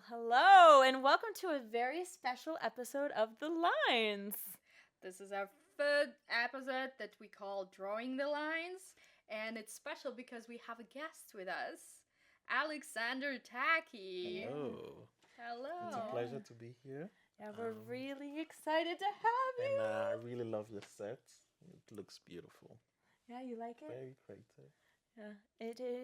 Well, hello, and welcome to a very special episode of The Lines. This is our third episode that we call Drawing the Lines, and it's special because we have a guest with us, Alexander Tackie. Hello. Hello. It's a pleasure to be here. Yeah, we're really excited to have you. And I really love your set. It looks beautiful. Yeah, you like it? Very creative. Yeah,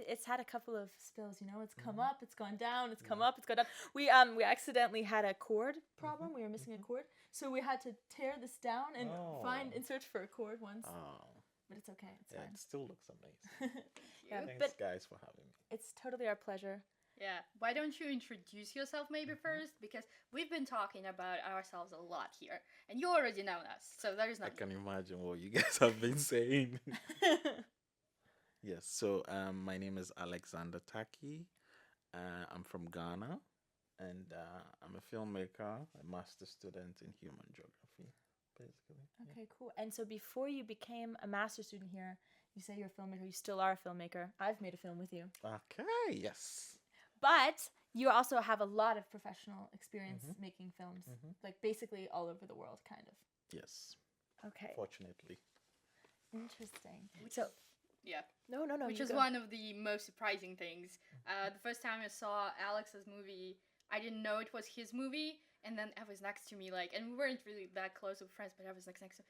it's had a couple of spills. You know, it's come up, it's gone down, it's come up, it's gone down. We accidentally had a cord problem. We were missing a cord, so we had to tear this down and find and search for a cord once. Oh. But it's okay. It's Yeah, fine. it still looks amazing. Yeah, Thanks, guys, for having me. It's totally our pleasure. Yeah, why don't you introduce yourself maybe first? Because we've been talking about ourselves a lot here, and you already know us, so there's I nothing. can imagine what you guys have been saying. Yes, so my name is Alexander Tackie. I'm from Ghana, and I'm a filmmaker, a master's student in human geography, basically. Okay, cool. And so before you became a master's student here, you say you're a filmmaker. You still are a filmmaker. I've made a film with you. Okay, yes. But you also have a lot of professional experience making films, like basically all over the world, kind of. Yes, Okay. fortunately. Interesting. Yeah. No. Which you is go. one of the most surprising things. The first time I saw Alex's movie, I didn't know it was his movie, and then Ev was next to me, and we weren't really that close with friends, but Ev was next to me.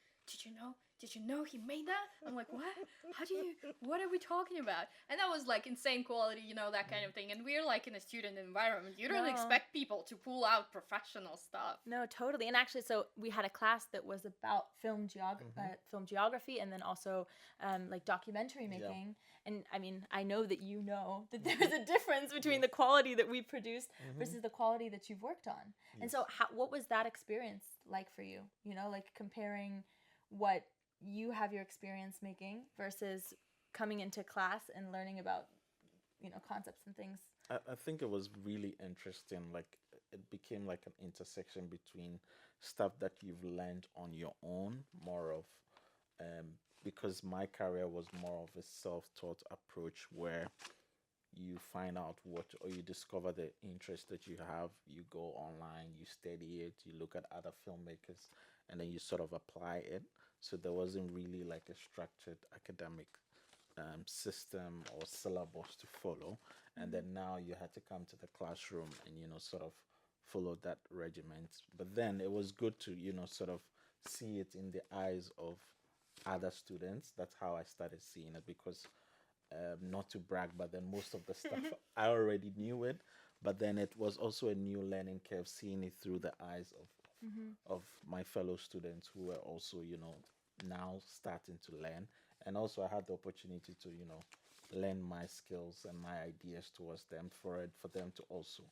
Did you know he made that? I'm like, what? What are we talking about? And that was insane quality, that kind of thing. And we're in a student environment. You don't No. expect people to pull out professional stuff. No, totally. And actually, so we had a class that was about film geography, and then also documentary making. And I mean, I know that you know that there's a difference between the quality that we produced versus the quality that you've worked on. And so, what was that experience like for you? You know, comparing what you have your experience making versus coming into class and learning about, concepts and things. I think it was really interesting. It became like an intersection between stuff that you've learned on your own, more of, because my career was more of a self-taught approach where you find out or you discover the interest that you have, you go online, you study it, you look at other filmmakers, and then you sort of apply it. So there wasn't really like a structured academic system or syllabus to follow. And then now you had to come to the classroom and, sort of follow that regiment. But then it was good to, sort of see it in the eyes of other students. That's how I started seeing it because not to brag, but then most of the stuff I already knew it. But then it was also a new learning curve, seeing it through the eyes of my fellow students who were also, now starting to learn. And also I had the opportunity to, lend my skills and my ideas towards them for them to also,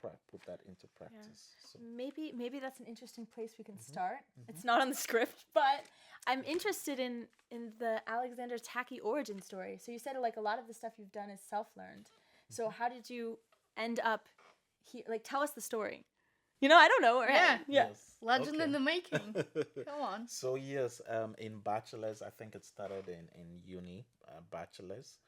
put that into practice. So Maybe that's an interesting place we can start. It's not on the script, but I'm interested in the Alexander Tackie origin story. So you said a lot of the stuff you've done is self-learned. So how did you end up here? Tell us the story. I don't know. Yeah. yes. Legend Okay. in the making. Come on. So yes, in bachelor's, I think it started in uni, bachelor's,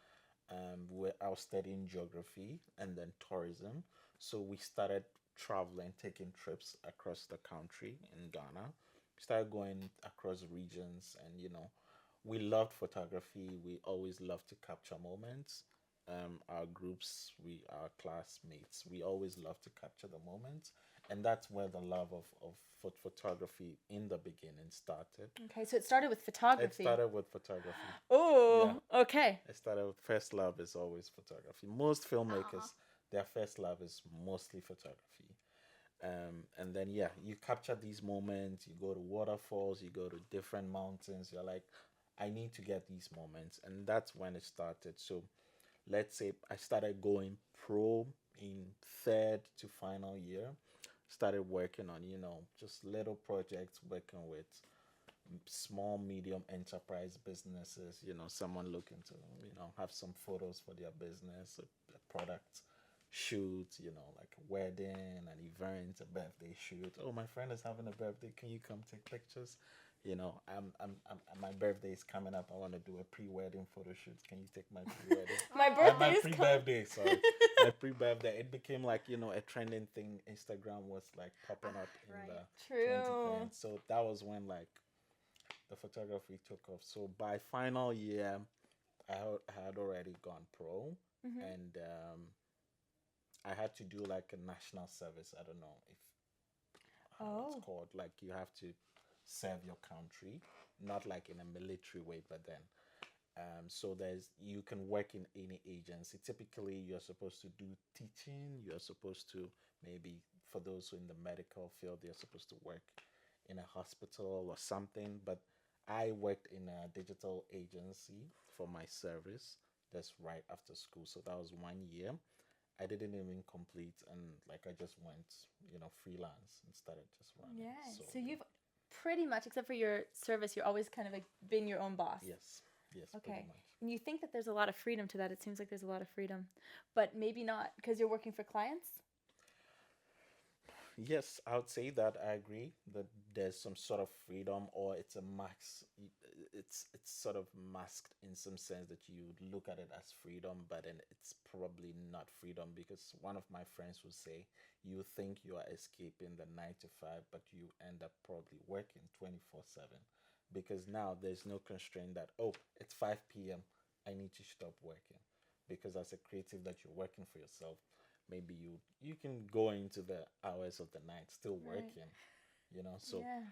where I was studying geography and then tourism. So we started traveling, taking trips across the country in Ghana. We started going across regions, and we loved photography. We always loved to capture moments. Our groups, our classmates, we always love to capture the moments, and that's where the love of photography in the beginning started. Okay, so it started with It photography. started with photography. Oh, okay. It started with first love is always photography. Most filmmakers, their first love is mostly photography. And then you capture these moments. You go to waterfalls, you go to different mountains. You're like, I need to get these moments, and that's when it started. So let's say I started going pro in third to final year. Started working on, just little projects, working with small, medium enterprise businesses, someone looking to, have some photos for their business, a product shoot, like a wedding, an event, a birthday shoot. Oh, my friend is having a birthday. Can you come take pictures? My birthday is coming up. I want to do a pre-wedding photo shoot. Can you take my pre-wedding? My my birthday is coming. pre-birthday, sorry, my pre-birthday, it became like, a trending thing. Instagram was like popping up in right. the True. 2010. So that was when like the photography took off. So by final year, I had already gone pro, Mm-hmm. and I had to do like a national service. I don't know if how it's Oh. called. Like you have to serve your country, not like in a military way, but then so you can work in any agency. Typically, you're supposed to do teaching. You're supposed to maybe for those who in the medical field, they're supposed to work in a hospital or something. But I worked in a digital agency for my service. That's right after school. So that was 1 year. I didn't even complete, and like I just went, freelance and started just running. Yeah. So So you've pretty much, except for your service, you're always kind of like been your own boss. yes, yes, Okay. pretty much. And you think that there's a lot of freedom to that. It seems like there's a lot of freedom, but maybe not because you're working for clients. Yes, I would say that I agree that there's some sort of freedom, or it's a max. It's sort of masked in some sense that you look at it as freedom, but then it's probably not freedom because one of my friends would say you think you are escaping the 9 to 5, but you end up probably working 24/7 because now there's no constraint that it's 5 p.m. I need to stop working because as a creative that you're working for yourself, maybe you can go into the hours of the night still Right. working, so Yeah.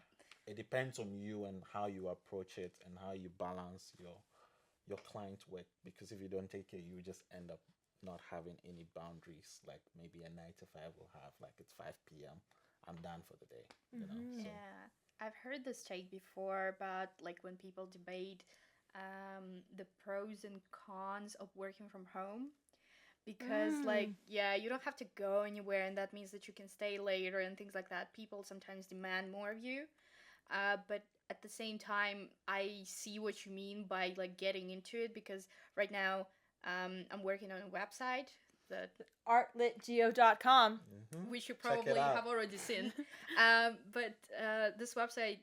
it depends on you and how you approach it and how you balance your client work, because if you don't take care, you just end up not having any boundaries, like maybe a 9 to 5 will have like it's 5 p.m. I'm done for the day, Mhm. so Yeah, I've heard this take before about like when people debate the pros and cons of working from home. Because, like, Mm. yeah, you don't have to go anywhere, and that means that you can stay later and things like that. People sometimes demand more of you. But at the same time, I see what you mean by like getting into it because right now I'm working on a website that Artlitgeo.com. we should check it probably out. have already seen. But this website,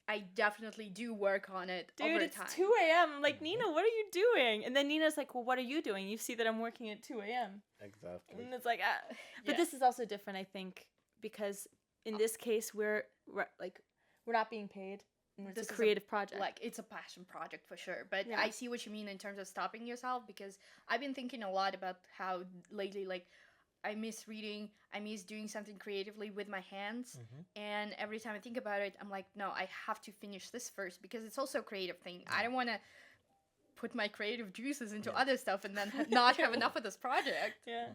I definitely do work on it Dude, over it's time. 2 a.m. I'm like, Nina, what are you doing? And then Nina's like, well, what are you doing? You see that I'm working at 2 a.m. Exactly. And it's like, ah. But Yeah. this is also different, I think, because in this case, we're not being paid. And This it's a is creative project. Like, it's a passion project for sure. But Yeah. I see what you mean in terms of stopping yourself because I've been thinking a lot about how lately, like, I miss reading, I miss doing something creatively with my hands. And every time I think about it, I'm like, no, I have to finish this first because it's also a creative thing. I don't want to put my creative juices into Yeah. other stuff and then not have enough of this project. Yeah.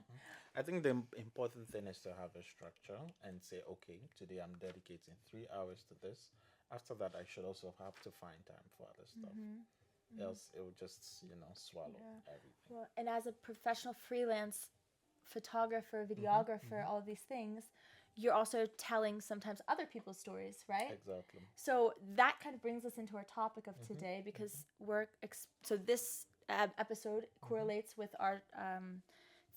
I think the important thing is to have a structure and say, okay, today I'm dedicating 3 hours to this. After that, I should also have to find time for other stuff. Else, it will just, swallow everything. Well, and as a professional freelance photographer, videographer, all of these things, you're also telling sometimes other people's stories, right? Exactly. So that kind of brings us into our topic of today because so this episode correlates with our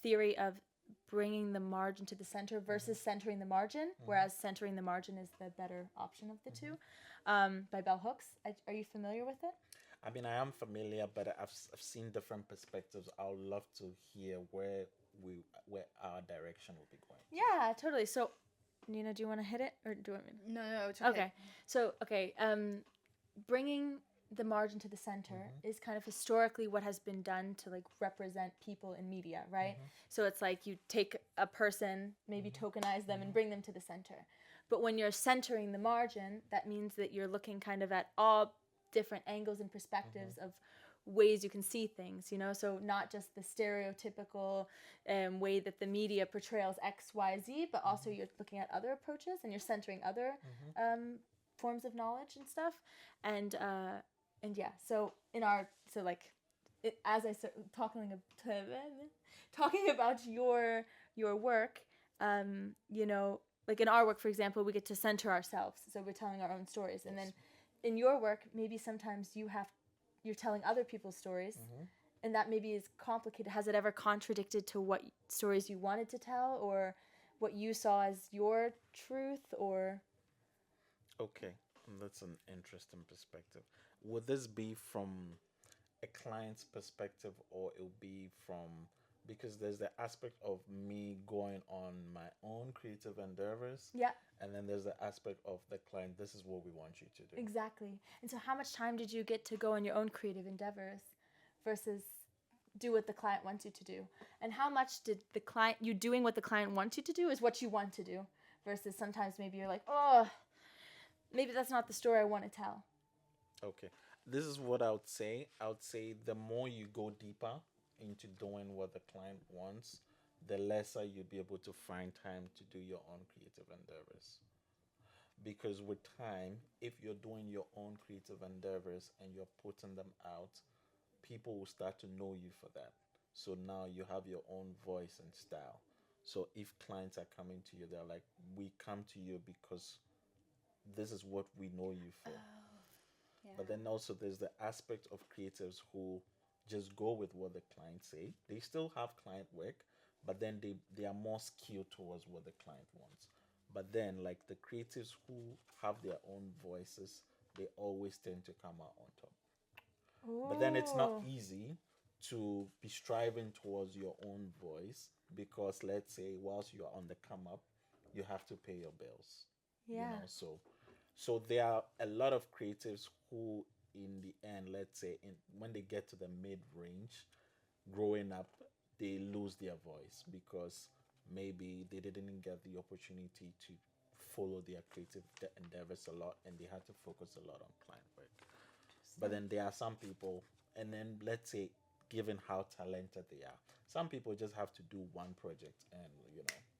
theory of bringing the margin to the center versus centering the margin, whereas centering the margin is the better option of the two, by Bell Hooks. Are you familiar with it? I mean, I am familiar, but I've seen different perspectives. I would love to hear where our direction will be going. Yeah, totally. So, Nina, do you want to hit it or do you want me? No, it's okay. Okay. So, bringing the margin to the center is kind of historically what has been done to like represent people in media, right? So it's like you take a person, maybe tokenize them and bring them to the center. But when you're centering the margin, that means that you're looking kind of at all different angles and perspectives of ways you can see things, so not just the stereotypical way that the media portrays X, Y, Z, but also you're looking at other approaches and you're centering other forms of knowledge and stuff, and yeah. So as I started talking about your work, like in our work, for example, we get to center ourselves, so we're telling our own stories, and then in your work, maybe sometimes you're telling other people's stories, and that maybe is complicated. Has it ever contradicted to what stories you wanted to tell, or what you saw as your truth, or? Okay, that's an interesting perspective. Would this be from a client's perspective, or it'll be from, because there's the aspect of me going on my own creative endeavors, Yeah, and then there's the aspect of the client, this is what we want you to do. exactly. And so how much time did you get to go on your own creative endeavors versus do what the client wants you to do? And how much did the client, you doing what the client wants you to do is what you want to do versus sometimes maybe you're like, oh, maybe that's not the story I want to tell. Okay. This is what I would say. I would say the more you go deeper into doing what the client wants, the lesser you'll be able to find time to do your own creative endeavors. Because with time, if you're doing your own creative endeavors and you're putting them out, people will start to know you for that. So now you have your own voice and style. So if clients are coming to you, they're like, we come to you because this is what we know you for. Yeah. But then also there's the aspect of creatives who just go with what the clients say. They still have client work, but then they are more skewed towards what the client wants. But then like the creatives who have their own voices, they always tend to come out on top. But then it's not Ooh. easy to be striving towards your own voice, because let's say whilst you're on the come up, you have to pay your bills. You Yeah. know, so there are a lot of creatives who in the end, let's say when they get to the mid range, growing up, they lose their voice because maybe they didn't get the opportunity to follow their creative endeavors a lot, and they had to focus a lot on client work. But then there are some people, and then let's say, given how talented they are, some people just have to do one project, and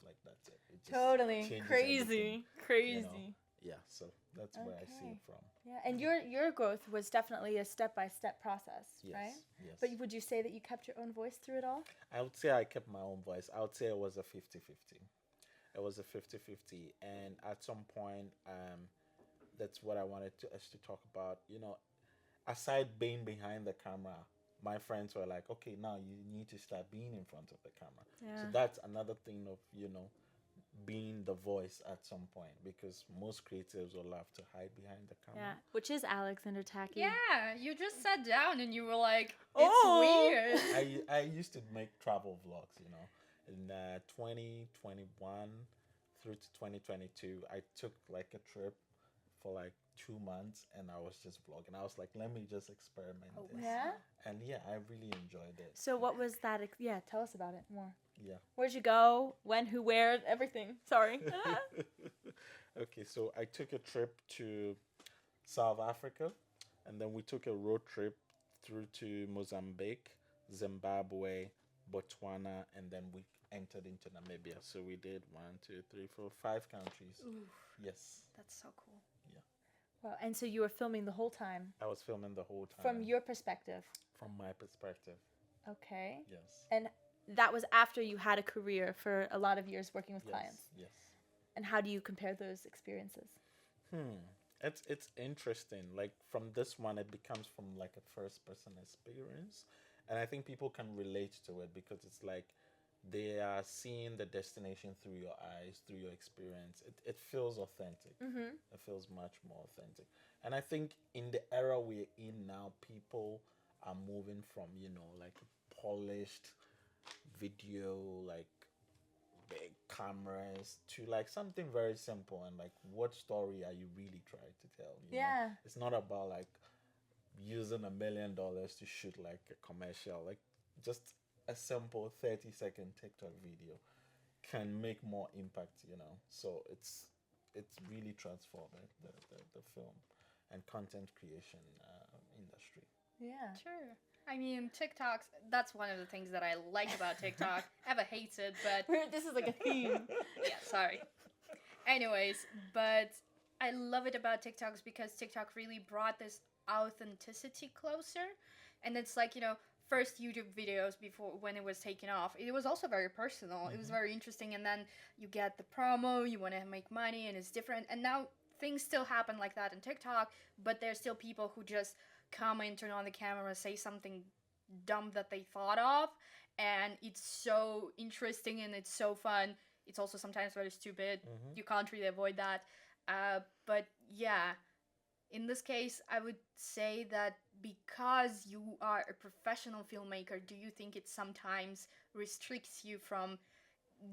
like that's it. It just Totally. changes Crazy. everything, Crazy. Yeah, so that's where I see Okay. it from. Yeah, and your growth was definitely a step-by-step process, Yes, right? yes. But would you say that you kept your own voice through it all? I would say I kept my own voice. I would say it was a 50-50. It was a 50-50, and at some point, that's what I wanted to us to talk about. Aside being behind the camera, my friends were like, okay, now you need to start being in front of the camera. So Yeah. that's another thing of, being the voice at some point, because most creatives will love to hide behind the Yeah, camera. which is Alexander Tackie. Yeah, you just sat down and you were like, it's Oh. weird. I used to make travel vlogs, in 2021 through to 2022. I took like a trip for like 2 months, and I was just vlogging. I was like, let me just experiment Oh, this. Yeah. And yeah, I really enjoyed it. So what was that? Yeah, tell us about it more. Yeah. Where'd you go? When? Who? Where? Everything. Sorry. Okay, so I took a trip to South Africa, and then we took a road trip through to Mozambique, Zimbabwe, Botswana, and then we entered into Namibia. So we did 1, 2, 3, 4, 5 countries. Oof, Yes. that's so cool. Well, and so you were filming the whole time I was filming the whole time. from your perspective. From my perspective. Okay. Yes. And that was after you had a career for a lot of years working with clients. Yes. And how do you compare those experiences? It's interesting. Like from this one, it becomes from like a first person experience, and I think people can relate to it because it's like they are seeing the destination through your eyes, through your experience. It feels authentic. Mm-hmm. It feels much more authentic, and I think in the era we're in now, people are moving from like polished video, like big cameras, to like something very simple, and like what story are you really trying to tell? Yeah. It's not about like using $1 million to shoot like a commercial. Like just a simple 30-second TikTok video can make more impact. So it's really transformed the film and content creation industry. Yeah. Sure. I mean, TikToks, that's one of the things that I like about TikTok. Eva hates it, but This is like a theme. yeah, sorry. Anyways, but I love it about TikToks because TikTok really brought this authenticity closer. And it's like, first YouTube videos before when it was taken off, it was also very personal. It was very interesting. And then you get the promo, you want to make money, and it's different. And now things still happen like that in TikTok, but there's still people who just come and turn on the camera, say something dumb that they thought of, and it's so interesting and it's so fun. It's also sometimes very stupid. You can't really avoid that. But yeah, in this case, I would say that because you are a professional filmmaker, do you think it sometimes restricts you from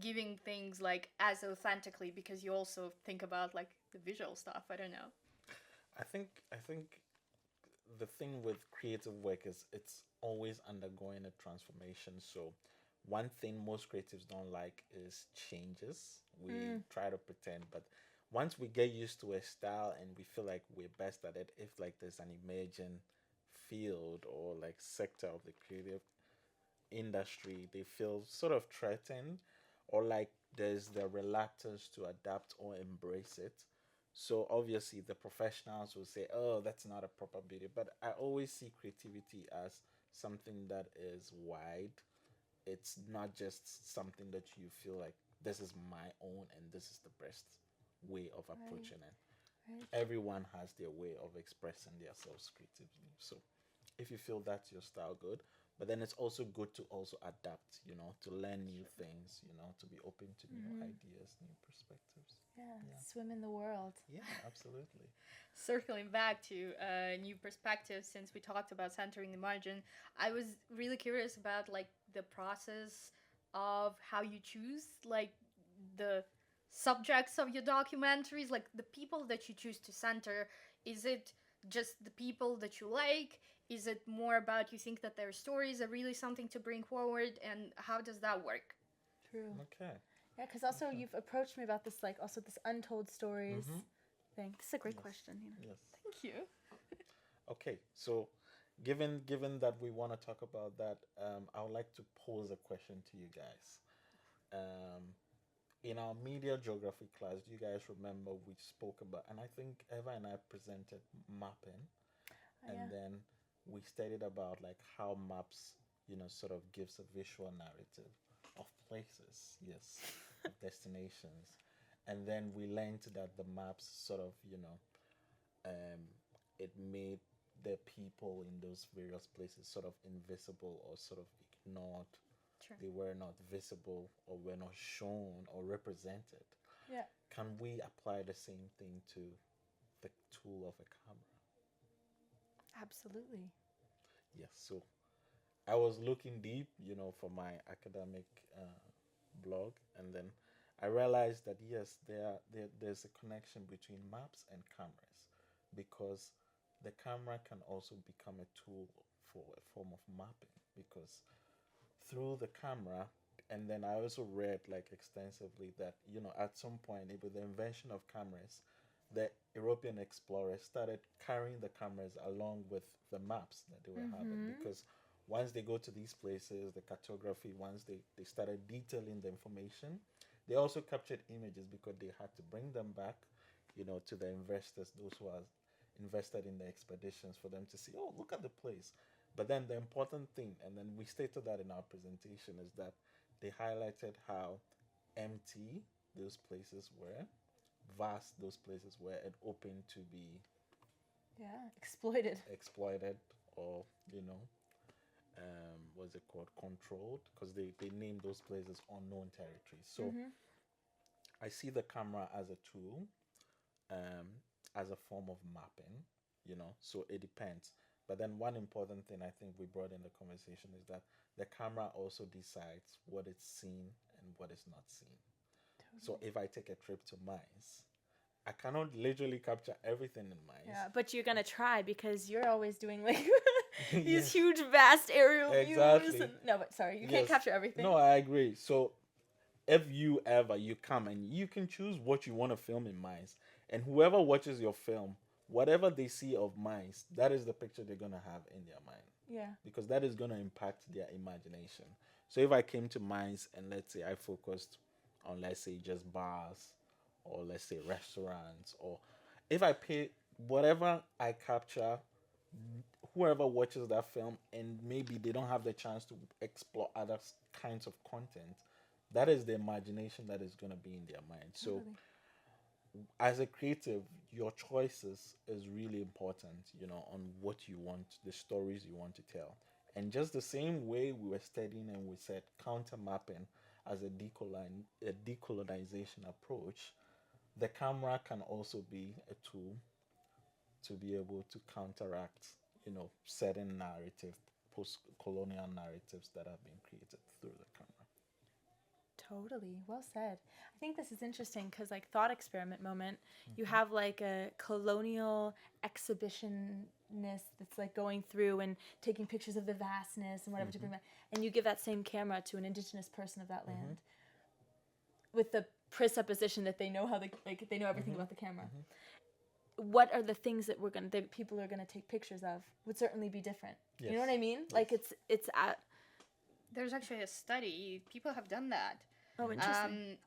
giving things like as authentically, because you also think about like the visual stuff? I don't know. I think the thing with creative work is it's always undergoing a transformation. So one thing most creatives don't like is changes. We try to pretend, but once we get used to a style and we feel like we're best at it, if like there's an emerging field or like sector of the creative industry, they feel sort of threatened or like there's the reluctance to adapt or embrace it. So obviously the professionals will say, "Oh, that's not a proper beauty." But I always see creativity as something that is wide. It's not just something that you feel like this is my own and this is the best way of approaching it. Right. Everyone has their way of expressing themselves creatively. So if you feel that's your style, good. But then it's also good to also adapt, to learn new things, to be open to new ideas, new perspectives. Yeah. Yeah. Swim in the world. Yeah, absolutely. Circling back to new perspectives, since we talked about centering the margin, I was really curious about like the process of how you choose like the subjects of your documentaries, like the people that you choose to center. Is it just the people that you like? Is it more about you think that their stories are really something to bring forward, and how does that work? True. Okay. Yeah, because also you've approached me about this, like, also this untold stories thing. This is a great Yes. question. Yes. Thank you. Okay. So, given that we want to talk about that, I would like to pose a question to you guys. Um, in our media geography class, do you guys remember we spoke about, and I think Eva and I presented mapping, and Yeah. then we studied about like how maps, sort of gives a visual narrative of places, yes, of destinations, and then we learned that the maps sort of, um, it made the people in those various places sort of invisible or sort of ignored. Sure. They were not visible or were not shown or represented. Yeah. Can we apply the same thing to the tool of a camera? Absolutely. Yes. So I was looking deep, for my academic blog, and then I realized that yes, there's a connection between maps and cameras, because the camera can also become a tool for a form of mapping, because through the camera, and then I also read like extensively that at some point with the invention of cameras, the European explorers started carrying the cameras along with the maps that they were having, because once they go to these places, the cartography, once they started detailing the information, they also captured images because they had to bring them back, to the investors, those who are invested in the expeditions, for them to see, oh, look at the place. But then the important thing, and then we stated that in our presentation, is that they highlighted how empty those places were, vast those places were, and open to be Yeah. Exploited. exploited, or, what's it called, controlled, because they named those places unknown territories. So I see the camera as a tool, um, as a form of mapping, so it depends. But then one important thing I think we brought in the conversation is that the camera also decides what is seen and what is not seen. So if I take a trip to mines, I cannot literally capture everything in mines. Yeah, but you're gonna try because you're always doing like these Yes. huge, vast aerial views. Exactly. And, no, but sorry, you Yes. can't capture everything. No, I agree. So if you come and you can choose what you want to film in mines, and whoever watches your film, whatever they see of mines, that is the picture they're gonna have in their mind, Yeah. because that is gonna impact their imagination. So if I came to mines and let's say I focused on, let's say, just bars, or let's say restaurants, or if I pay whatever I capture, whoever watches that film and maybe they don't have the chance to explore other kinds of content, that is the imagination that is going to be in their mind. So Totally. as a creative, your choices is really important, on what you want, the stories you want to tell. And just the same way we were studying and we said counter mapping as a decolonization approach, the camera can also be a tool to be able to counteract, setting narrative, post-colonial narratives that have been created through the camera. Totally. Well said. I think this is interesting because, like, thought experiment moment, you have like a colonial exhibitionist that's like going through and taking pictures of the vastness and whatever to bring back, and you give that same camera to an indigenous person of that land with the presupposition that they know they know everything about the camera. What are the things that people are gonna take pictures of would certainly be different. Yes. You know what I mean? Yes. Like it's at. There's actually a study. People have done that. Oh, interesting.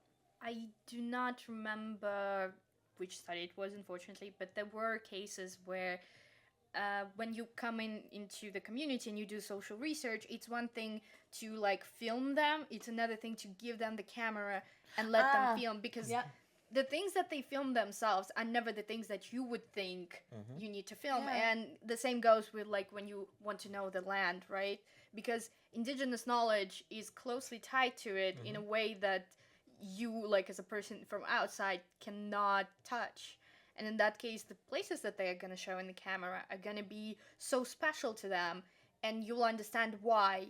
I do not remember which study it was, unfortunately, but there were cases where when you come into the community and you do social research, it's one thing to like film them. It's another thing to give them the camera and let them film, because the things that they film themselves are never the things that you would think you need to film. Yeah. And the same goes with like when you want to know the land, right? Because indigenous knowledge is closely tied to it in a way that you, like as a person from outside, cannot touch. And in that case, the places that they are going to show in the camera are going to be so special to them, and you'll understand why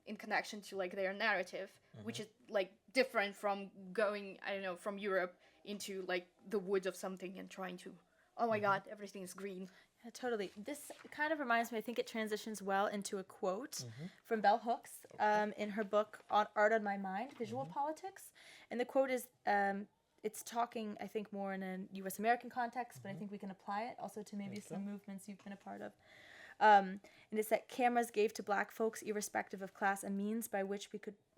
in connection to like their narrative, which is like different from going, I don't know, from Europe into like the woods of something and trying to, oh my God, everything is green. Yeah, totally. This kind of reminds me, I think it transitions well into a quote from Bell Hooks in her book, Art on My Mind, Visual Politics. And the quote is, it's talking, I think, more in a U.S. American context, but I think we can apply it also to maybe some movements you've been a part of. And it's that cameras gave to Black folks, irrespective of class, a means by which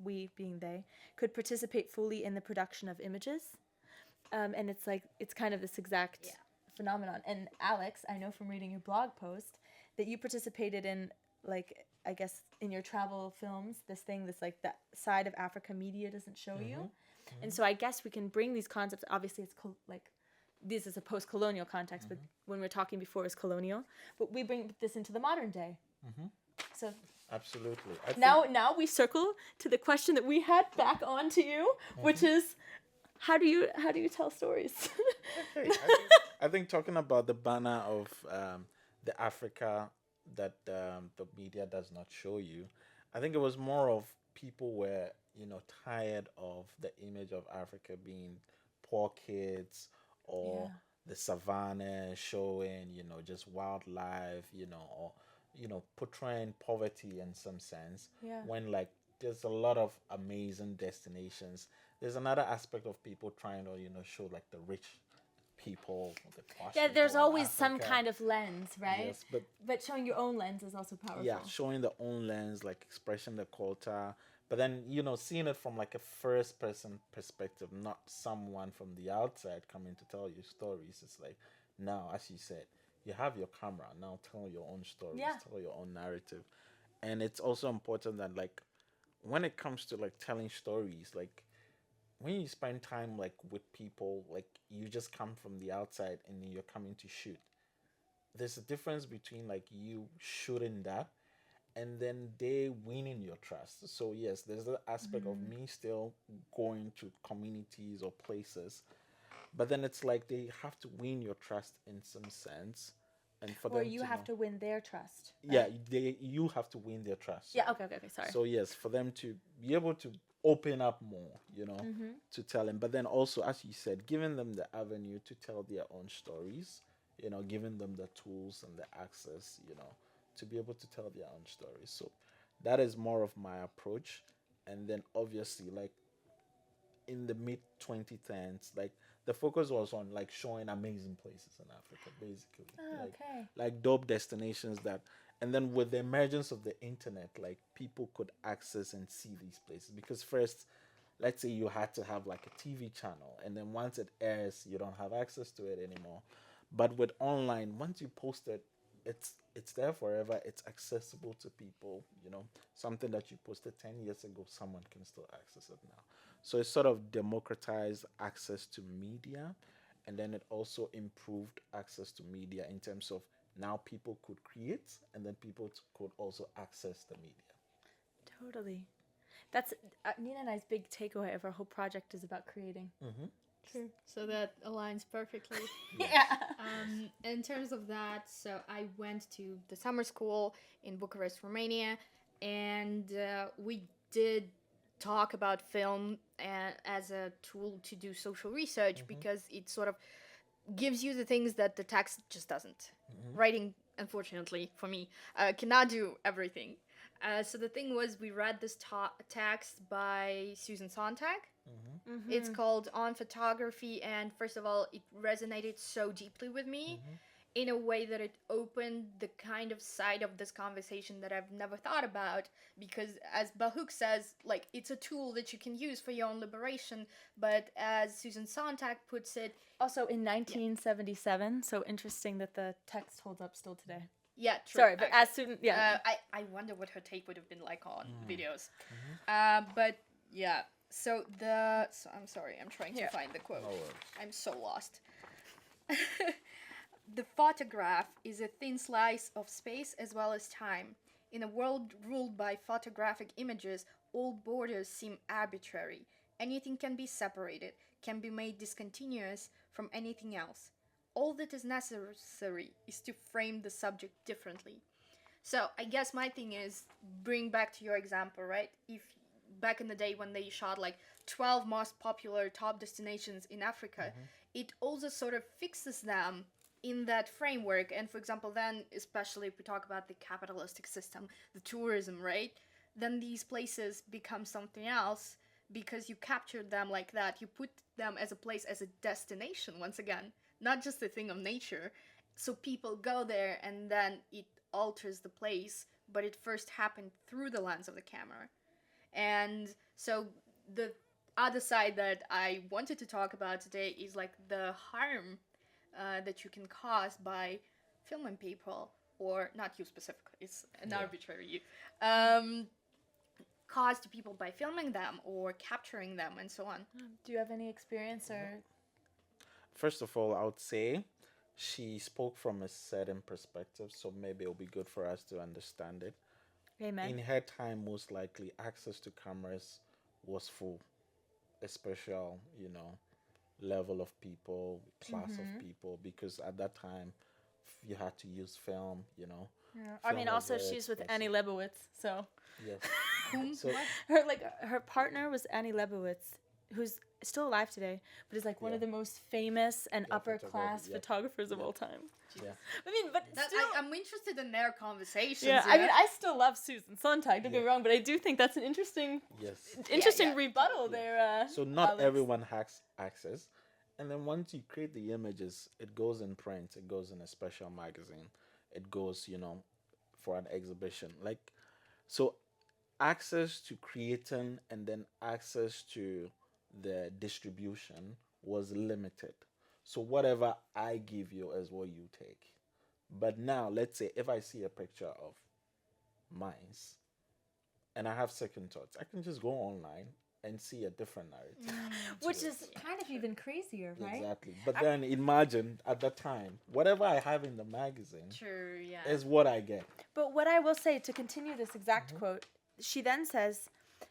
we being they, could participate fully in the production of images. And it's like, it's kind of this exact phenomenon. And Alex, I know from reading your blog post that you participated in, like, I guess in your travel films, this thing that's like that side of Africa media doesn't show you. And so I guess we can bring these concepts, obviously it's this is a post-colonial context, but when we're talking before it's colonial, but we bring this into the modern day. So Absolutely. now we circle to the question that we had back on to you, which is, how do you tell stories? Okay. I think talking about the banner of the Africa that the media does not show you, I think it was more of people were tired of the image of Africa being poor kids or the savannah showing just wildlife, or portraying poverty in some sense, when like there's a lot of amazing destinations. There's another aspect of people trying to show like the rich people, the posh there's people of always some Africa. kind of lens, right? Yes, but showing your own lens is also powerful. yeah, showing the own lens, like expressing the culture, but then seeing it from like a first person perspective, not someone from the outside coming to tell you stories. It's like, now, as you said, you have your camera, now tell your own stories, tell your own narrative. And it's also important that like when it comes to like telling stories, like when you spend time like with people, like you just come from the outside and then you're coming to shoot, there's a difference between like you shooting that and then they winning your trust. So yes, there's the aspect of me still going to communities or places, but then it's like they have to win your trust in some sense, and for Or them you to have know, to win their trust. yeah, you have to win their trust. Yeah, okay, sorry. So yes, for them to be able to open up more, to tell them, but then also, as you said, giving them the avenue to tell their own stories, giving them the tools and the access, to be able to tell their own stories. So that is more of my approach. And then obviously, like in the mid 2010s, like the focus was on like showing amazing places in Africa, basically. Like dope destinations that, and then with the emergence of the internet, like people could access and see these places. Because first, let's say you had to have like a TV channel, and then once it airs, you don't have access to it anymore. But with online, once you post it, it's there forever. It's accessible to people. Something that you posted 10 years ago, someone can still access it now. So it sort of democratized access to media, and then it also improved access to media in terms of now people could create, and then people could also access the media. Totally. That's Nina and I's big takeaway of our whole project is about creating. True. So that aligns perfectly. Yeah. In terms of that, so I went to the summer school in Bucharest, Romania, and we did talk about film as a tool to do social research because it sort of gives you the things that the text just doesn't. Writing, unfortunately, for me, cannot do everything. So the thing was, we read this text by Susan Sontag. It's called On Photography, and first of all, it resonated so deeply with me in a way that it opened the kind of side of this conversation that I've never thought about, because as Bahouk says, like, it's a tool that you can use for your own liberation, but as Susan Sontag puts it, Also in 1977, so interesting that the text holds up still today. yeah, true. Sorry, but as soon, yeah. I wonder what her take would have been like on videos. But yeah, so I'm sorry, I'm trying to find the quote. I'm so lost. The photograph is a thin slice of space as well as time. In a world ruled by photographic images, all borders seem arbitrary. Anything can be separated, can be made discontinuous from anything else. All that is necessary is to frame the subject differently. So I guess my thing is, bring back to your example, right? If back in the day when they shot like 12 most popular top destinations in Africa, it also sort of fixes them in that framework. And for example, then, especially if we talk about the capitalistic system, the tourism, right? Then these places become something else because you captured them like that. You put them as a place, as a destination, once again, not just a thing of nature. So people go there and then it alters the place, but it first happened through the lens of the camera. And so the other side that I wanted to talk about today is like the harm that you can cause by filming people, or not you specifically, it's an arbitrary you, caused to people by filming them or capturing them and so on. Do you have any experience or? First of all, I would say she spoke from a certain perspective, so maybe it'll be good for us to understand it. Amen. In her time, most likely, access to cameras was for a special, level of people, class of people, because at that time, you had to use film, Yeah. I mean, Film was also very she's with expensive. Annie Leibovitz, so Yes. So her partner was Annie Leibovitz, who's still alive today, but is like one of the most famous and upper class photographer, photographers of all time. yeah. I mean, but still, I'm interested in their conversations. yeah. I mean, I still love Susan Sontag. Don't get me wrong, but I do think that's an interesting Yes. rebuttal there. So not Alex. everyone has access, and then once you create the images, it goes in print, it goes in a special magazine, it goes, for an exhibition. Like, so access to creating and then access to the distribution was limited. So whatever I give you is what you take. But now, let's say if I see a picture of mice and I have second thoughts, I can just go online and see a different narrative. Which is kind of even crazier, right? Exactly. But then imagine at that time, whatever I have in the magazine True, yeah. is what I get. But what I will say, to continue this exact quote, she then says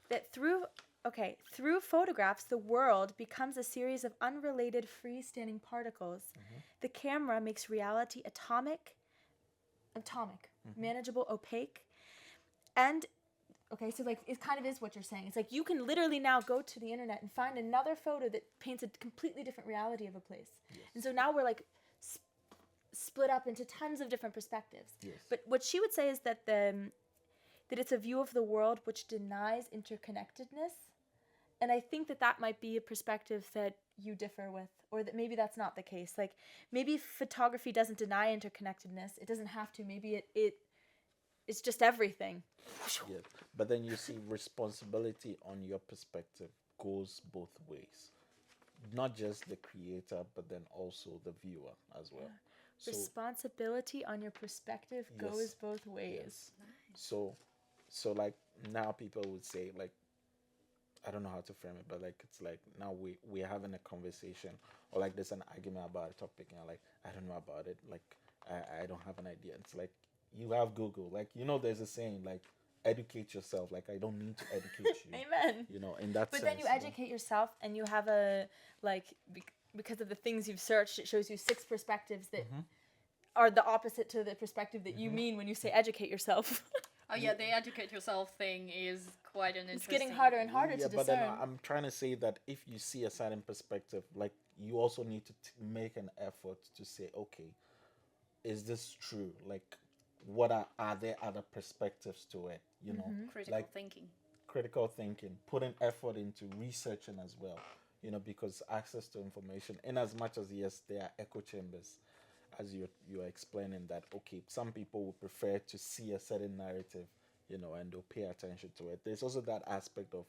that through photographs, the world becomes a series of unrelated freestanding particles. The camera makes reality atomic, manageable, opaque, and okay, so like it kind of is what you're saying. It's like you can literally now go to the internet and find another photo that paints a completely different reality of a place. Yes. And so now we're like split up into tons of different perspectives. Yes. But what she would say is that that it's a view of the world which denies interconnectedness. And I think that might be a perspective that you differ with, or that maybe that's not the case. Like maybe photography doesn't deny interconnectedness. It doesn't have to. Maybe it's just everything. Yeah. But then you see responsibility on your perspective goes both ways. Not just the creator, but then also the viewer as well. So, responsibility on your perspective goes both ways. Yes. So like now people would say, like, I don't know how to frame it, but like it's like now we're having a conversation, or like there's an argument about a topic and I'm like, I don't know about it, like I don't have an idea. It's like you have Google, like there's a saying like educate yourself. Like, I don't need to educate you. Amen. You know, in that But sense. then you educate yourself, and you have because of the things you've searched, it shows you 6 perspectives that are the opposite to the perspective that you mean when you say educate yourself. Oh yeah, the educate yourself thing is quite an interesting. It's getting harder and harder to discern. But then I'm trying to say that if you see a certain perspective, like, you also need to make an effort to say, okay, is this true? Like, what are there other perspectives to it? You know, critical thinking, putting effort into researching as well. You know, because access to information, in as much as, yes, there are echo chambers, as you're explaining, that, okay, some people would prefer to see a certain narrative, you know, and they'll pay attention to it. There's also that aspect of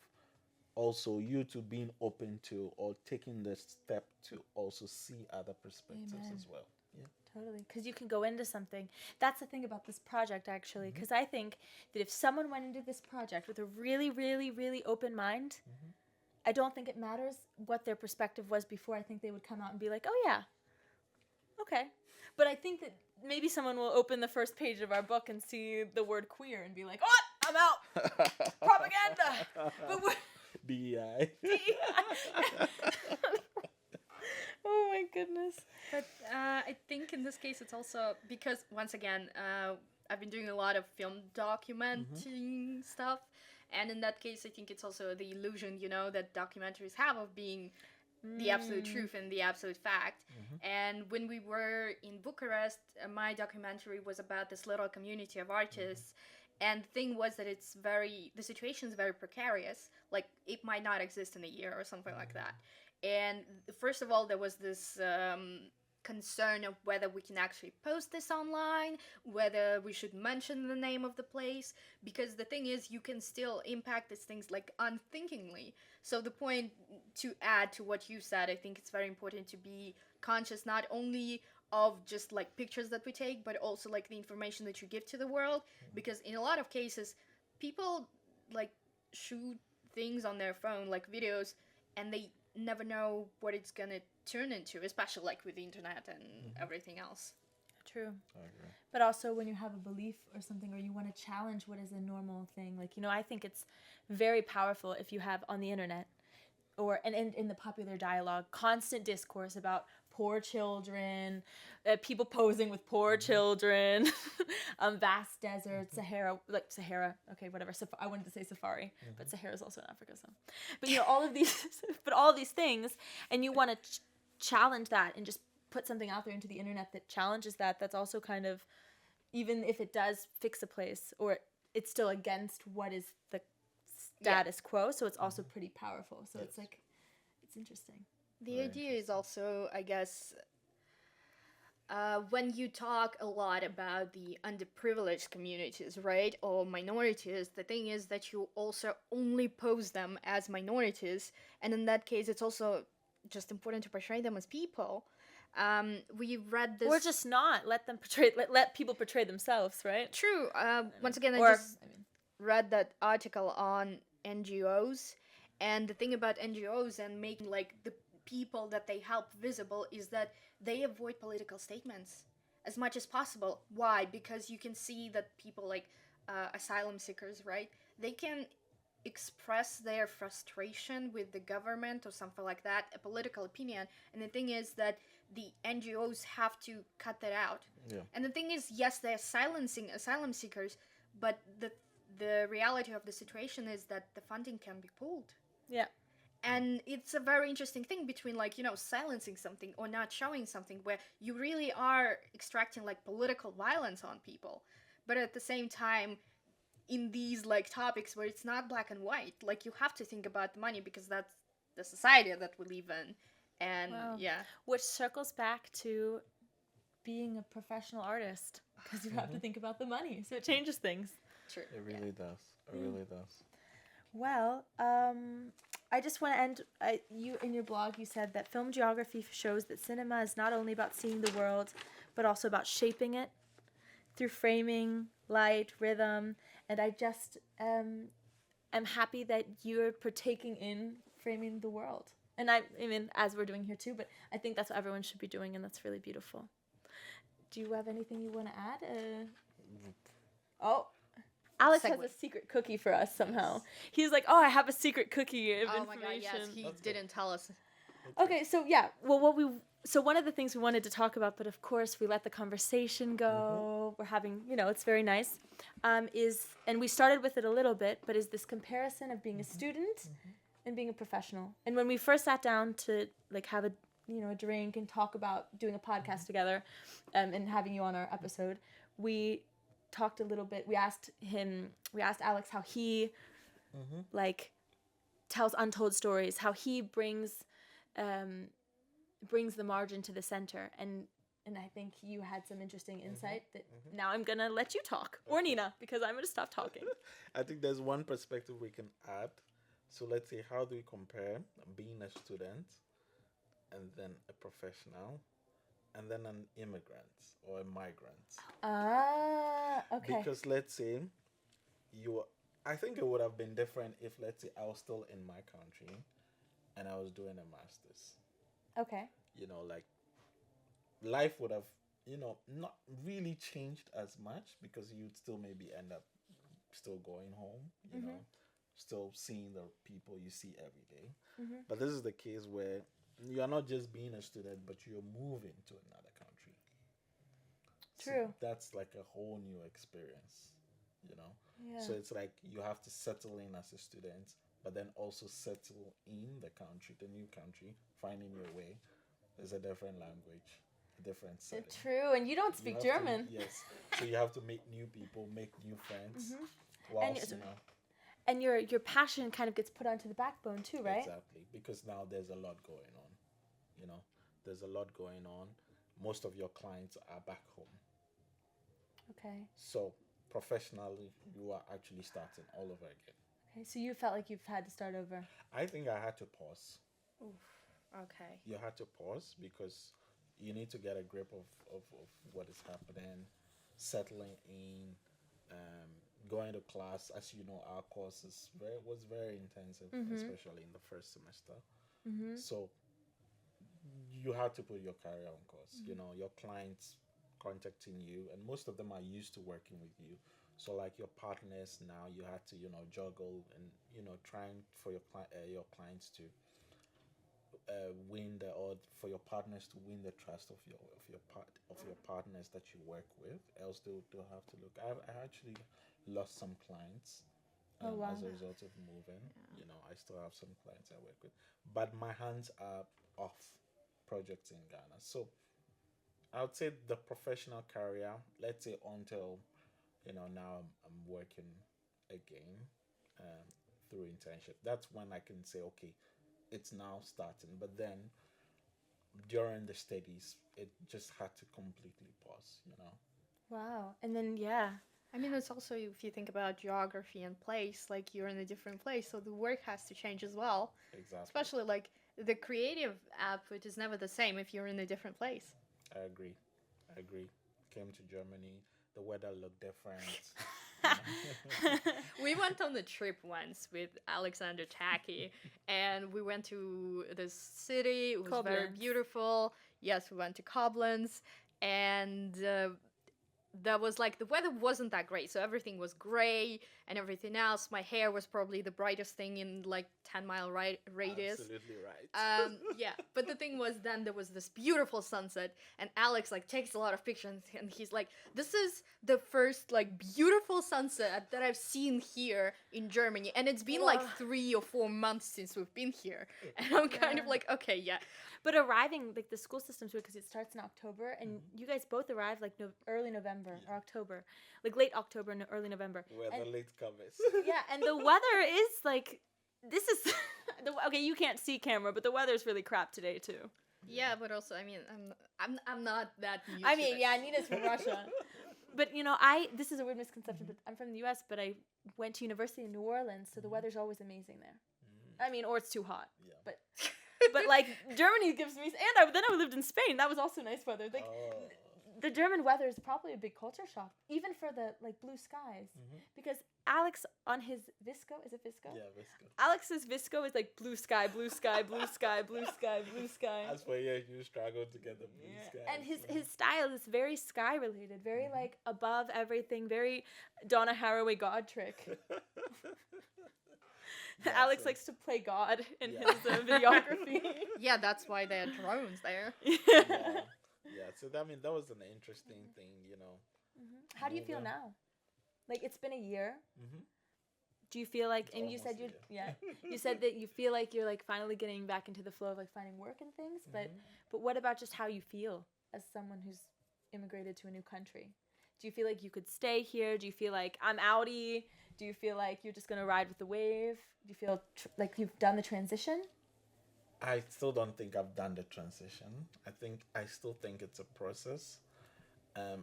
also you to being open to, or taking the step to also see other perspectives as well. Yeah. Totally, because you can go into something. That's the thing about this project, actually, because I think that if someone went into this project with a really, really, really open mind, I don't think it matters what their perspective was before. I think they would come out and be like, oh yeah, okay. But I think that maybe someone will open the first page of our book and see the word queer and be like, oh, I'm out. Propaganda. But we're... DEI. Oh my goodness. But I think in this case it's also because, once again, I've been doing a lot of film documenting stuff, and in that case I think it's also the illusion, you know, that documentaries have of being the absolute truth and the absolute fact. And when we were in Bucharest, my documentary was about this little community of artists, and the thing was that the situation is very precarious. Like, it might not exist in a year or something like that. And first of all, there was this concern of whether we can actually post this online, whether we should mention the name of the place, because the thing is, you can still impact these things, like, unthinkingly. So the point, to add to what you said, I think it's very important to be conscious not only of just, like, pictures that we take, but also, like, the information that you give to the world, because in a lot of cases, people, like, shoot things on their phone, like videos, and they never know what it's gonna turn into, especially, like, with the internet and everything else. True. But also when you have a belief or something, or you want to challenge what is a normal thing, like, you know, I think it's very powerful if you have on the internet or and in the popular dialogue constant discourse about poor children, people posing with poor children, vast deserts, Sahara, okay, whatever. I wanted to say safari, but Sahara is also in Africa, so. But, you know, all of these things, and you want to challenge that and just put something out there into the internet that challenges that. That's also kind of, even if it does fix a place, or it's still against what is the status quo, so it's also pretty powerful. So it's like, it's interesting. The idea is also, I guess, when you talk a lot about the underprivileged communities, right, or minorities, the thing is that you also only pose them as minorities, and in that case, it's also just important to portray them as people. We read this, or just not let people portray themselves, right? True. Once again, I read that article on NGOs, and the thing about NGOs and making, like, the people that they help visible is that they avoid political statements as much as possible. Why? Because you can see that people, like, asylum seekers, right, they can express their frustration with the government or something like that, a political opinion, and the thing is that the NGOs have to cut that out. And the thing is, yes, they're silencing asylum seekers, but the reality of the situation is that the funding can be pulled. And it's a very interesting thing between, like, you know, silencing something or not showing something, where you really are extracting, like, political violence on people, but at the same time, in these, like, topics where it's not black and white, like, you have to think about the money, because that's the society that we live in. And which circles back to being a professional artist, because you have to think about the money, so it changes things. True. It really does. It really does. Well, I just want to end. You in your blog, you said that film geography shows that cinema is not only about seeing the world, but also about shaping it through framing, light, rhythm. And I just am happy that you're partaking in framing the world. And I mean, as we're doing here too, but I think that's what everyone should be doing, and that's really beautiful. Do you have anything you want to add? Alex segue. has a secret cookie for us somehow. He's like, oh, I have a secret cookie of Oh information. my god, yes, he didn't tell us. Okay, so yeah, well, one of the things we wanted to talk about, but of course we let the conversation go. We're having, it's very nice. And we started with it a little bit, but is this comparison of being a student and being a professional. And when we first sat down to like have a drink and talk about doing a podcast together, and having you on our episode, we talked a little bit. We asked Alex how he like tells untold stories, how he brings the margin to the center, and I think you had some interesting insight that now I'm gonna let you talk, or Nina, because I'm gonna stop talking. I think there's one perspective we can add. So let's say, how do we compare being a student and then a professional and then an immigrant or a migrant? Okay. Because let's say I think it would have been different if, let's say, I was still in my country and I was doing a master's. Okay. Like life would have, not really changed as much because you'd still maybe end up still going home, you know, still seeing the people you see every day. But this is the case where you are not just being a student, but you're moving to another country. True. So that's like a whole new experience, Yeah. So it's like you have to settle in as a student, but then also settle in the country, the new country, finding your way. There's a different language, a different setting. True, and you don't speak German. Yes, so you have to make new people, make new friends, whilst, And your passion kind of gets put onto the backbone too, right? Exactly, because now there's a lot going on. There's a lot going on. Most of your clients are back home. Okay. So professionally, you are actually starting all over again. Okay, so you felt like you've had to start over. I think I had to pause. Oof. Okay. You had to pause because you need to get a grip of what is happening, settling in, going to class. As you know, our course was very intensive, especially in the first semester. So you had to put your career on course. Your clients contacting you, and most of them are used to working with you. So like your partners now, you had to juggle and trying for your clients to for your partners to win the trust of your partners that you work with. Else they'll have to look. I actually lost some clients as a result of moving. I still have some clients I work with, but my hands are off projects in Ghana. So I would say the professional career, let's say until now I'm working again through internship. That's when I can say, okay, it's now starting. But then during the studies, it just had to completely pause. Wow. And then I mean, it's also, if you think about geography and place, like you're in a different place, so the work has to change as well. Exactly. Especially like the creative output is never the same if you're in a different place. I agree. Came to Germany, the weather looked different. We went on the trip once with Alexander Tackie, and we went to this city. It was very beautiful. Yes, we went to Koblenz, and that was like, the weather wasn't that great, so everything was gray and everything else. My hair was probably the brightest thing in like 10-mile radius. Absolutely right. Yeah, but the thing was, then there was this beautiful sunset, and Alex like takes a lot of pictures, and he's like, this is the first like beautiful sunset that I've seen here in Germany, and it's been like 3 or 4 months since we've been here, and I'm kind of like, okay, yeah. But arriving, like the school system's weird because it starts in October, and you guys both arrived like early November or October, like late October and early November. We're the late comers. Yeah, and the weather is like, this is okay. You can't see camera, but the weather's really crap today too. Yeah, but also, I mean, I'm not that used I to mean, it. yeah, Nina's from Russia. But this is a weird misconception, but I'm from the US, but I went to university in New Orleans, so the weather's always amazing there. I mean, or it's too hot. Yeah. But like Germany gives me, and then I lived in Spain. That was also nice weather. Like the German weather is probably a big culture shock, even for the like blue skies, because Alex on his Visco, is it Visco? Yeah, Visco. Alex's Visco is like blue sky, blue sky, blue sky, blue sky, blue sky. As for you struggle to get the blue sky. And his style is very sky related, very like above everything, very Donna Haraway God trick. Alex likes to play God in his videography. Yeah, that's why there are drones there. Yeah. So that was an interesting thing, How do you feel now? Like it's been a year. Mm-hmm. Do you feel like, It's and you said almost a you said that you feel like you're like finally getting back into the flow of like finding work and things, but what about just how you feel as someone who's immigrated to a new country? Do you feel like you could stay here? Do you feel like I'm outie? Do you feel like you're just gonna ride with the wave? Do you feel like you've done the transition? I still don't think I've done the transition. I still think it's a process.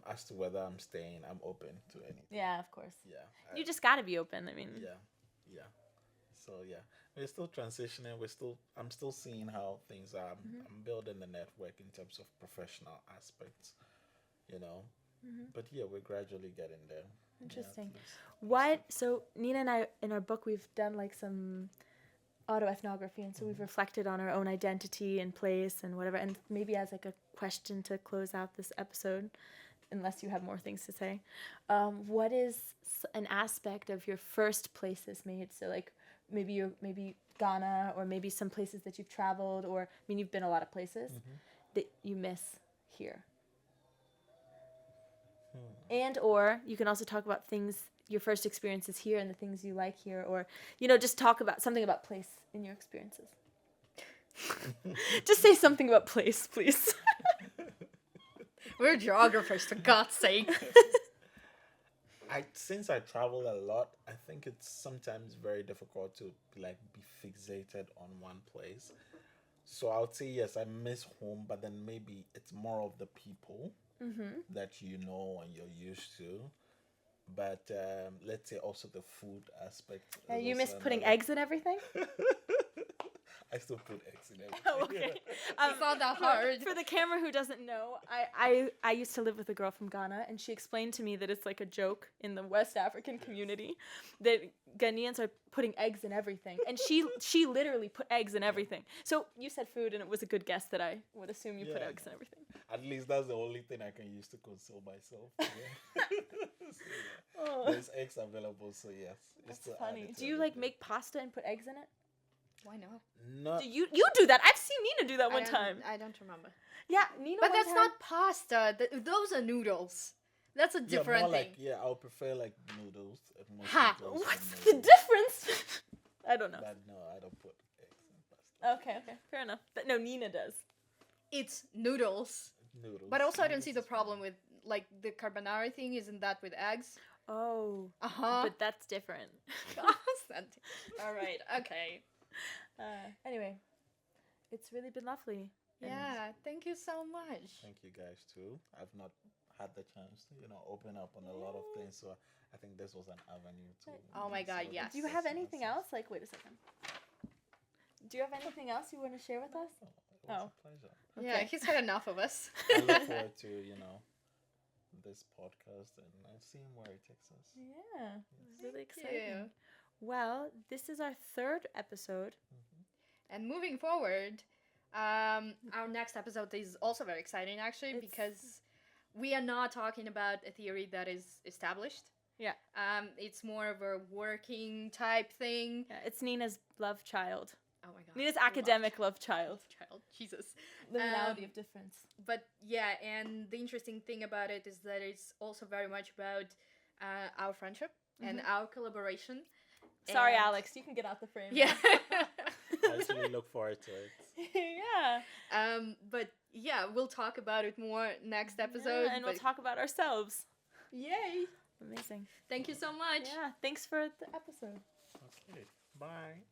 As to whether I'm staying, I'm open to anything. Yeah, of course. Yeah. You just gotta be open. I mean. Yeah. So yeah, we're still transitioning. I'm still seeing how things are. I'm building the network in terms of professional aspects, But yeah, we're gradually getting there. Interesting. Yeah, So Nina and I, in our book, we've done like some autoethnography, and so we've reflected on our own identity and place and whatever. And maybe as like a question to close out this episode, unless you have more things to say, what is an aspect of your first places made? So like maybe Ghana, or maybe some places that you've traveled, or you've been a lot of places that you miss here. And or you can also talk about things, your first experiences here and the things you like here, or just talk about something about place in your experiences. Just say something about place, please. We're geographers, for God's sake. Since I travel a lot, I think it's sometimes very difficult to like be fixated on one place. So I would say yes, I miss home, but then maybe it's more of the people that and you're used to. But let's say also the food aspect. You miss putting eggs in everything? I still put eggs in everything. Oh, okay. It's not that hard. For the camera who doesn't know, I used to live with a girl from Ghana, and she explained to me that it's like a joke in the West African community that Ghanaians are putting eggs in everything. And she literally put eggs in everything. So you said food, and it was a good guess that I would assume you put eggs in everything. At least that's the only thing I can use to console myself. Oh. There's eggs available, so yes. That's funny. Do you like make pasta and put eggs in it? Why not? No. Do you do that? I've seen Nina do that one time. I don't remember. Yeah, Nina. But that's not pasta. Those are noodles. That's a different thing. I would prefer like noodles. What's the difference? I don't know. But no, I don't put eggs in pasta. Okay, fair enough. But no, Nina does. It's noodles. But also, I don't see the problem with like the carbonara thing. Isn't that with eggs? Oh. But that's different. All right. Okay. Anyway, it's really been lovely. Yeah, thank you so much. Thank you guys too. I've not had the chance to, open up on a lot of things, so I think this was an avenue to. Oh my God, yes. Do you have anything else? Like, wait a second. Do you have anything else you want to share with us? It was a pleasure. Okay. Yeah, he's had enough of us. I look forward to, this podcast and seeing where it takes us. Yeah, it's really exciting. Well, this is our third episode. And moving forward, our next episode is also very exciting, actually, because we are not talking about a theory that is established. Yeah. It's more of a working type thing. Yeah, it's Nina's love child. Oh my God. Nina's academic love child. Jesus. Liminality of difference. But yeah, and the interesting thing about it is that it's also very much about our friendship and our collaboration. Sorry, Alex, you can get out the frame. Yeah. I really look forward to it. Yeah. But yeah, we'll talk about it more next episode. Yeah, and we'll talk about ourselves. Yay. Amazing. Thank you so much. Yeah, thanks for the episode. Okay, bye.